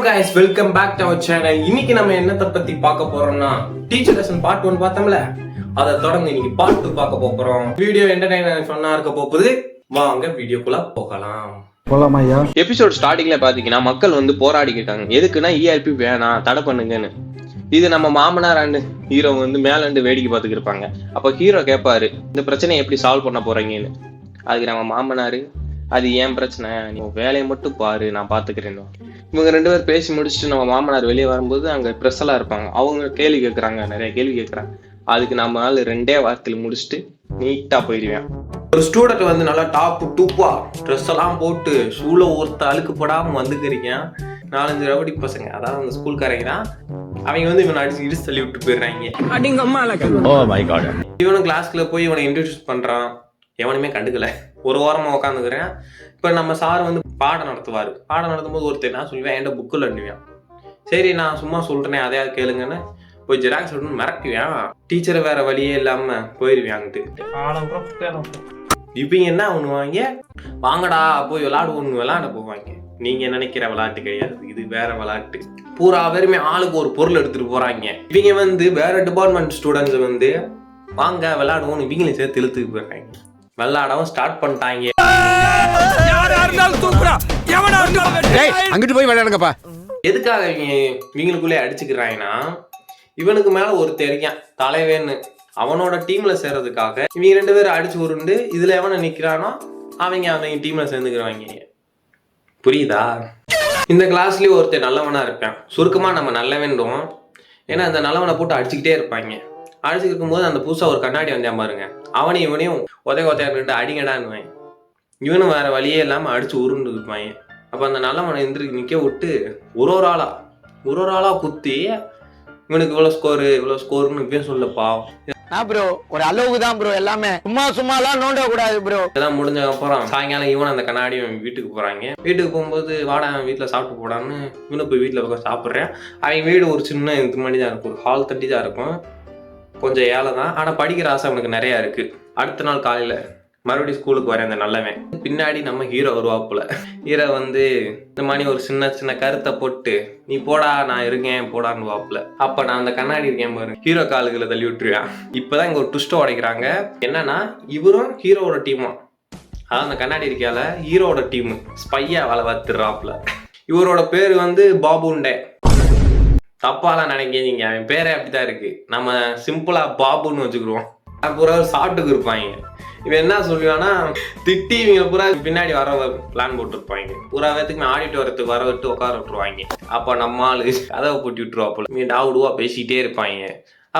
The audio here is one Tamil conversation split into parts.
guys, welcome back to our channel. இன்னைக்கு நம்ம என்னத்தை பத்தி பார்க்க போறோம்னா டீச்சர் லெசன் பார்ட் 1 பார்த்தோம்ல, அதை தொடர்ந்து இன்னைக்கு பார்ட் 2 பார்க்க போறோம். வீடியோ என்டர்டெய்னர் ஃபன்னா இருக்க போகுது. வாங்க வீடியோக்குள்ள போகலாம். போலாமையா. எபிசோட் ஸ்டார்டிங்ல பாத்தீங்கன்னா மக்கள் வந்து போராடிக்கிட்டாங்க. எதுக்குன்னா ERP வேணாம், தடை பண்ணுங்கன்னு. இது நம்ம மாமனார் அண்டு ஹீரோ வந்து மேலண்டு வேடிக்கை பார்த்துக்கிட்டு இருப்பாங்க. அப்ப ஹீரோ கேட்பாரு, இந்த பிரச்சனையை எப்படி சால்வ் பண்ண போறீங்கன்னு. அதுக்கு நம்ம மாமனாரு, அது ஏன் பிரச்சனை, நீ வேலையை மட்டும் பாரு, நான் பாத்துக்கிறேன். இவங்க ரெண்டு பேர் பேசி முடிச்சுட்டு நம்ம மாமனார் வெளியே வரும்போது அங்க ப்ரெஸ் எல்லாம் இருப்பாங்க. அவங்க கேள்வி கேட்கறாங்க, நிறைய கேள்வி கேட்கறாங்க. அதுக்கு நம்ம நாள் 2 வாரத்துல முடிச்சுட்டு நீட்டா போயிடுவேன். ஒரு ஸ்டூடெண்ட் வந்து நல்லா டாப் டூப்பா ட்ரெஸ் எல்லாம் போட்டு ஷூல ஒருத்த அழுக்கு போடாம வந்துக்கிறீங்க. 4-5 ரவுடி பசங்க, அதாவது அந்த ஸ்கூல்காரங்க தான். அவங்க வந்து இவனை அடிச்சு இடிச்சு தள்ளி விட்டு போயிடுறாங்க. இவனும் கிளாஸ்க்குள்ள போய் இவனை இன்ட்ரடியூஸ் பண்றான். எவனுமே கண்டுக்கல. ஒரு வாரமா உட்காந்துக்கிறேன். இப்ப நம்ம சார் வந்து பாடம் நடத்துவாரு. பாடம் நடத்தும் போது ஒருத்தர் நான் சொல்லுவேன், என்கிட்ட புக்கில் அனுப்புவேன். சரி நான் சும்மா சொல்றேனே, அதையாவது கேளுங்கன்னு போய் ஜெராக்ஸ் எடுத்து மிரட்டுவேன். டீச்சரை வேற வழியே இல்லாம போயிருவாங்கட்டு. இப்ப என்ன பண்ணுவாங்க, வாங்கடா போய் விளையாட போவாங்க. நீங்க நினைக்கிற விளையாட்டு கிடையாது, இது வேற விளையாட்டு. பூரா பேருமே ஆளுக்கு ஒரு பொருள் எடுத்துட்டு போறாங்க. இவங்க வந்து வேற டிபார்ட்மெண்ட் ஸ்டூடெண்ட்ஸ் வந்து வாங்க விளையாடுவோம், இவங்களையும் சேர்த்து இழுத்துட்டு போயிடுறாங்க. விளையாடவும் ஸ்டார்ட் பண்ணிட்டாங்க. அங்கிட்டு போய் விளையாடுங்கப்பா. எதுக்காக இவங்களுக்குள்ளே அடிச்சுக்கிறாங்கன்னா, இவனுக்கு மேல ஒருத்தர் இருக்கான் தலைவேன்னு, அவனோட டீம்ல சேர்றதுக்காக இவங்க 2 பேரும் அடிச்சு உருண்டு இதுல எவனை நிக்கிறானோ அவங்க டீம்ல சேர்ந்துக்கிறாங்க. புரியுதா? இந்த கிளாஸ்லயே ஒருத்தர் நல்லவனா இருப்பான். சுருக்கமா நம்ம நல்லவேண்டுவோம். ஏன்னா அந்த நல்லவனை போட்டு அடிச்சுக்கிட்டே இருப்பாங்க. அடிச்சுட்டு இருக்கும்போது அந்த புதுசா ஒரு கண்ணாடி வந்தேன் பாருங்க, அவனையும் இவனையும் ஒத்தையா அடிங்கடான்னு இவனும் வேற வழியே இல்லாம அடிச்சு உருண்டு இருப்பாங்க. அப்ப அந்த நல்லவனை எந்திரிக்கு நிக்க விட்டு ஒரு ஆளா குத்தி இவனுக்கு இவ்வளவு ஸ்கோர்னு இப்பயும் சொல்லப்பா. ப்ரோ ஒரு அளவுக்கு தான் ப்ரோ, எல்லாமே சும்மா எல்லாம் நோண்ட கூடாது ப்ரோ. இதெல்லாம் முடிஞ்ச அப்புறம் சாயங்காலம் இவன் அந்த கண்ணாடியும் வீட்டுக்கு போறாங்க. வீட்டுக்கு போகும்போது வாடா வீட்டுல சாப்பிட்டு போடான்னு இவனு போய் வீட்டுல உட்காந்து சாப்பிட்றேன். அவங்க வீடு ஒரு சின்ன இது மாதிரி தான் இருக்கும், ஒரு ஹால் தட்டி தான் இருக்கும். கொஞ்சம் ஏழை தான், ஆனா படிக்கிற ஆசை அவனுக்கு நிறைய இருக்கு. அடுத்த நாள் காலையில மறுபடியும் ஸ்கூலுக்கு வரேன். அந்த நல்லவன் பின்னாடி நம்ம ஹீரோ வருவாப்புல. ஹீரோ வந்து இந்த மாதிரி ஒரு சின்ன கருத்தை போட்டு, நீ போடா நான் இருக்கேன் போடான்னு வாப்புல. அப்ப நான் அந்த கண்ணாடி இருக்கேன் பாரு, ஹீரோ காலுகளை தள்ளி விட்டுருவேன். இப்பதான் இங்க ஒரு ட்விஸ்ட் உடைக்கிறாங்க. என்னன்னா இவரும் ஹீரோவோட டீமா, அதான் அந்த கண்ணாடி இருக்கால ஹீரோவோட டீம் ஸ்பையா வேலை பார்த்துடுறாப்புல. இவரோட பேரு வந்து பாபுண்டே. தப்பாலாம் நினைக்கிறீங்க, அவன் பேரே அப்படித்தான் இருக்கு. நம்ம சிம்பிளா பாபுன்னு வச்சுக்கிடுவோம். பூரா சாப்பிட்டுக்கு இருப்பாங்க. இவன் என்ன சொல்லுவான்னா, திட்டி இவங்க பூரா பின்னாடி வர பிளான் போட்டுருப்பாங்க. பூரா பேத்துக்குமே ஆடிட்டு வரத்துக்கு வர விட்டு உட்கார விட்டுருவாங்க. அப்ப நம்ம ஆளு கதவை போட்டி விட்டுருவாப்புல. இவன் டாவுடுவா பேசிக்கிட்டே இருப்பாங்க.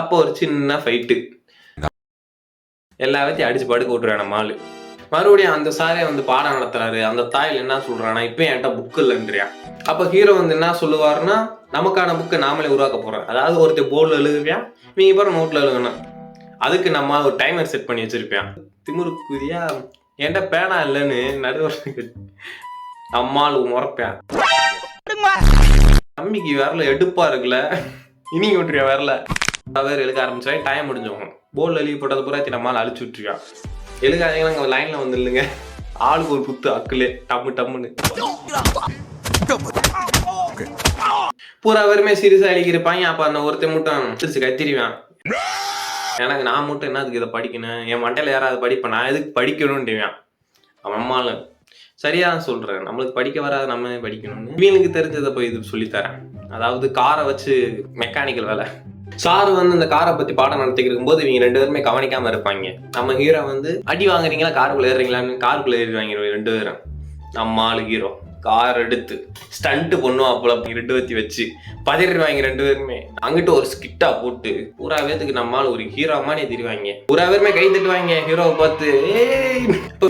அப்போ ஒரு சின்ன ஃபைட்டு, எல்லா பேத்தையும் அடிச்சு படுக்க விட்டுருவேன் நம்ம ஆளு. மறுபடியும் அந்த சாரே வந்து பாடம் நடத்துறாரு. அந்த தாயில் என்ன சொல்றான்னா, இப்ப என்கிட்ட புக்கு இல்லைன்றியா. அப்ப ஹீரோ வந்து என்ன சொல்லுவாருன்னா, நமக்கான புக்கை நாமளே உருவாக்க போறோம். அதாவது ஒருத்தர் போர்டில் எழுதுவியான், நீங்க பாரு நோட்ல எழுதணும். அதுக்கு நம்ம ஒரு டைமர் செட் பண்ணி வச்சிருப்பேன். திமுருக்குரியா என்கிட்ட பேனா இல்லைன்னு நடுவர் அம்மாள் முறைப்பேன். தம்பிக்கு வரல எடுப்பா இருக்குல்ல, இனிங்க விட்டுருவேன் வரல. வேறு எழுத ஆரம்பிச்சா டைம் முடிஞ்சவங்க போர்டில் எழுதி போட்டது பூரா நம்மளால் அழிச்சு விட்டுருவான். எழுதாதீங்கன்னா லைன்ல வந்து இல்லைங்க, ஆளுக்கு ஒரு குத்து அக்குலே டம்முன்னு பூரா பேருமே சீரியஸா எழுதிருப்பாங்க. அப்ப அந்த ஒருத்தர் மட்டும் கத்திரிவான். எனக்கு நான் மட்டும் என்னதுக்கு இதை படிக்கணும், என் மண்டையில யாராவது படிப்பேன், நான் எதுக்கு படிக்கணும்னுவேன். அவன் அம்மாலும் சரியா சொல்றேன், நம்மளுக்கு படிக்க வராது நம்ம படிக்கணும்னு. இவனுக்கு தெரிஞ்சதை போய் இது சொல்லித்தரேன். அதாவது காரை வச்சு மெக்கானிக்கல் வேலை. சாரு வந்து இந்த காரை பத்தி பாடம் நடத்திக்கிட்டு போது இவங்க 2 பேருமே கவனிக்காம இருப்பாங்க. நம்ம ஹீரோ வந்து அடி வாங்குறீங்களா காருக்குள்ள ஏறுறீங்களான்னு காருக்குள்ள ஏறிடுவாங்க 2 பேரும். நம்ம ஆளு ஹீரோ கார் எடுத்து ஸ்டண்ட் பண்ணுவாப்புல 2 வத்தி வச்சு பதறிடுவாங்க 2 பேருமே. அங்கிட்டு ஒரு ஸ்கிட்டா போட்டு பூரா பேத்துக்கு நம்மால் ஒரு ஹீரோ மாதிரி தெரிவாங்க. பூரா பேருமே கை தட்டுவாங்க ஹீரோவை பார்த்து.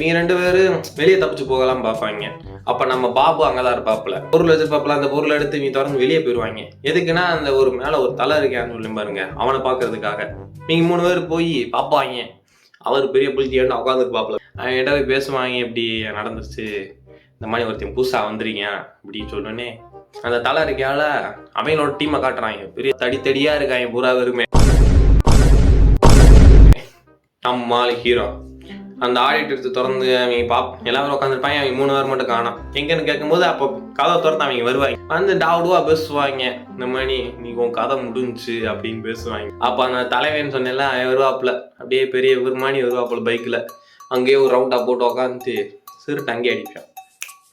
நீங்க 2 பேரும் வெளியே தப்பிச்சு போகலாம் பார்ப்பாங்க. அப்ப நம்ம பாபு அங்கதான் இருப்பாப்புல, பொருள் வச்சிருப்பாப்புல. அந்த பொருளை எடுத்து நீ திறந்து வெளியே போயிடுவாங்க. எதுக்குன்னா அந்த ஒரு மேல ஒரு தலை இருக்கான்னு சொல்லி பாருங்க, அவனை பாக்குறதுக்காக. நீங்க 3 பேர் போய் பாப்பாங்க. அவர் பெரிய புளிச்சியான்னு உட்காந்துட்டு பாப்புல. அவன் கிட்ட போய் பேசுவாங்க, இப்படி நடந்துச்சு, இந்த மாதிரி ஒருத்தன் புதுசா வந்துருங்க அப்படின்னு சொன்னோன்னே அந்த தலை இருக்கால அவங்களோட டீமை காட்டுறாங்க. பெரிய தடியா இருக்காங்க பூரா பேருமே. நம்மால் ஹீரோ அந்த ஆடிட் எடுத்து திறந்து அவங்க எல்லாரும் உட்காந்துருப்பாங்க. அவங்க 3 பேர் மட்டும் காணோம். எங்கன்னு கேட்கும்போது அப்போ கதை திறந்து அவங்க வருவாங்க. வந்து டாவுடுவா பேசுவாங்க. இந்த மாதிரி நீ உன் கதை முடிஞ்சுச்சு அப்படின்னு பேசுவாங்க. அப்போ அந்த தலைவன் சொன்னேன்ல அவன் வருவாப்புல, அப்படியே பெரிய விரும்மானி வருவாப்புல பைக்கில். அங்கேயே ஒரு ரவுண்டா போட்டு உட்காந்து சிறுட்டு அங்கேயே அடிப்பான்.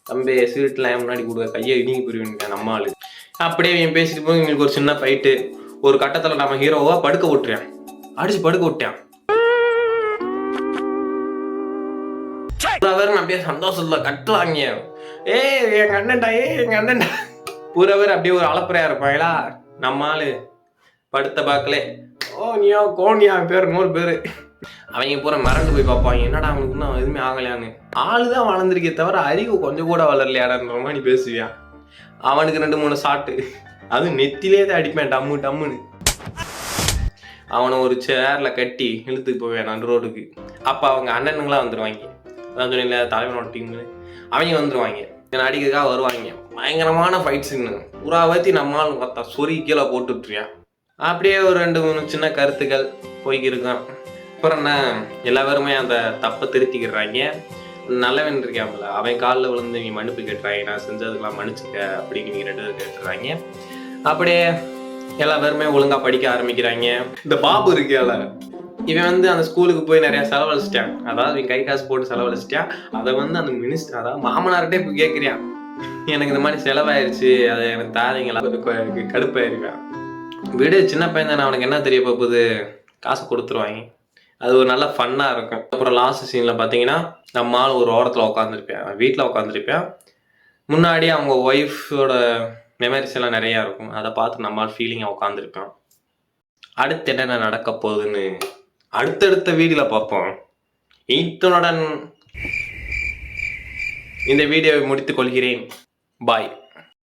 தம்பி சீட்டுலாம் முன்னாடி கொடுக்க கையை இடிங்கி போயிருவேன் நம்ம ஆளு. அப்படியே இவன் பேசிட்டு போய் எங்களுக்கு ஒரு சின்ன ஃபைட்டு. ஒரு கட்டத்தில் நம்ம ஹீரோவா படுக்க விட்டுறேன், அடிச்சு படுக்க விட்டேன். அப்படியே சந்தோஷத்துல கட்டுவாங்க, எங்க அண்ணன்டா எங்க அண்ணன்டா. பூரவர் அப்படியே ஒரு அளப்பறையா இருப்பாங்களா. நம்ம ஆளு படுத்த பாக்கலே ஓனியா கோனியா பேர் 100 பேரு. அவங்க பூரா மறந்து போய் பார்ப்பாங்க, என்னடா அவனுக்கு இன்னும் எதுவுமே ஆகலையான்னு. ஆளுதான் வளர்ந்துருக்கே தவிர அறிவு கொஞ்சம் கூட வளரலையாடான்ற மாதிரி பேசுவியான். அவனுக்கு 2-3 ஷாட்டு, அது நெத்திலே தான் அடிப்பேன் டம்மு டம்முன்னு. அவனை ஒரு சேர்ல கட்டி இழுத்துக்கு போவேன் நடு ரோடுக்கு. அப்ப அவங்க அண்ணனுங்களாம் வந்துருவாங்க. அதான் சொன்னீங்களா தலைவனோட டீம்னு, அவங்க வந்துருவாங்க. அடிக்கிறதுக்காக வருவாங்க. பயங்கரமான ஃபைட் சீனு. புறாவத்தி நம்மளால பார்த்தா சொறி கீழே போட்டுட்ருவியா. அப்படியே ஒரு 2-3 சின்ன கருத்துக்கள் போய்க்கிருக்கான். அப்புறம் என்ன, எல்லா பேருமே அந்த தப்பை திருத்திக்கிறாங்க. நல்லவன் இருக்காமல அவன் காலில் விழுந்து நீ மன்னிப்பு கேட்டுறாங்க, நான் செஞ்சதுக்கெல்லாம் மன்னிச்சுக்க அப்படின்னு நீங்க 2 பேரும் கேட்டுறாங்க. அப்படியே எல்லா பேருமே ஒழுங்கா படிக்க ஆரம்பிக்கிறாங்க. இந்த பாபு இருக்கியால, இவன் வந்து அந்த ஸ்கூலுக்கு போய் நிறைய செலவழிச்சிட்டான். அதாவது இவன் கை காசு போட்டு செலவழிச்சிட்டான். அதை வந்து அந்த மினிஸ்டர், அதாவது மாமனார்கிட்டே இப்போ கேட்குறியான், எனக்கு இந்த மாதிரி செலவாயிருச்சு, அதை எனக்கு தாரீங்களா, கடுப்பாயிருவேன். விடு, சின்ன பையன் தானே, அவனுக்கு என்ன தெரிய போகுது, காசு கொடுத்துருவாங்க. அது ஒரு நல்ல ஃபன்னாக இருக்கும். அப்புறம் லாஸ்ட் சீனில் பார்த்தீங்கன்னா நம்ம ஆள் ஒரு ஓரத்தில் உட்காந்துருப்பேன், வீட்டில் உட்காந்துருப்பேன். முன்னாடி அவங்க ஒய்ஃபோட மெமரிஸ் எல்லாம் நிறையா இருக்கும். அதை பார்த்து நம்ம ஆள் ஃபீலிங்காக உட்காந்துருப்பேன். அடுத்து என்னென்ன நடக்க போகுதுன்னு அடுத்தடுத்த வீடியோல பார்ப்போம். இத்துடன் இந்த வீடியோவை முடித்துக் கொள்கிறேன். பாய்.